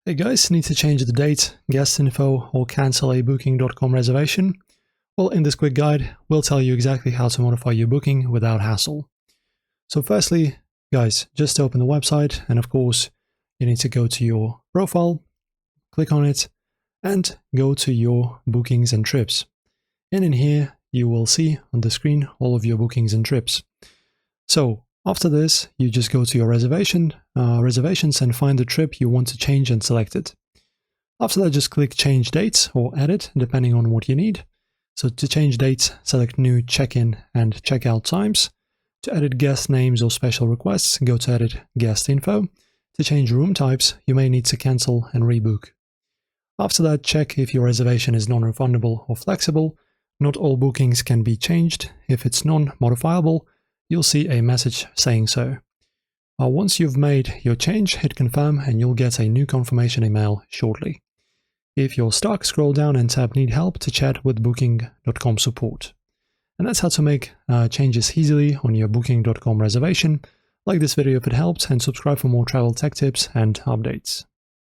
Hey guys, need to change the date, guest info, or cancel a booking.com reservation? Well, in this quick guide, we'll tell you exactly how to modify your booking without hassle. So firstly, guys, just open the website, and of course, you need to go to your profile, click on it, and go to your bookings and trips. And in here, you will see on the screen all of your bookings and trips. So after this, you just go to your reservations and find the trip you want to change and select it. After that, just click change dates or edit, depending on what you need. So to change dates, select new check-in and check-out times. To edit guest names or special requests, go to edit guest info. To change room types, you may need to cancel and rebook. After that, check if your reservation is non-refundable or flexible. Not all bookings can be changed. If it's non-modifiable, you'll see a message saying so. Once you've made your change, hit confirm and you'll get a new confirmation email shortly. If you're stuck, scroll down and tap need help to chat with booking.com support. And that's how to make changes easily on your booking.com reservation. Like this video if it helped, and subscribe for more travel tech tips and updates.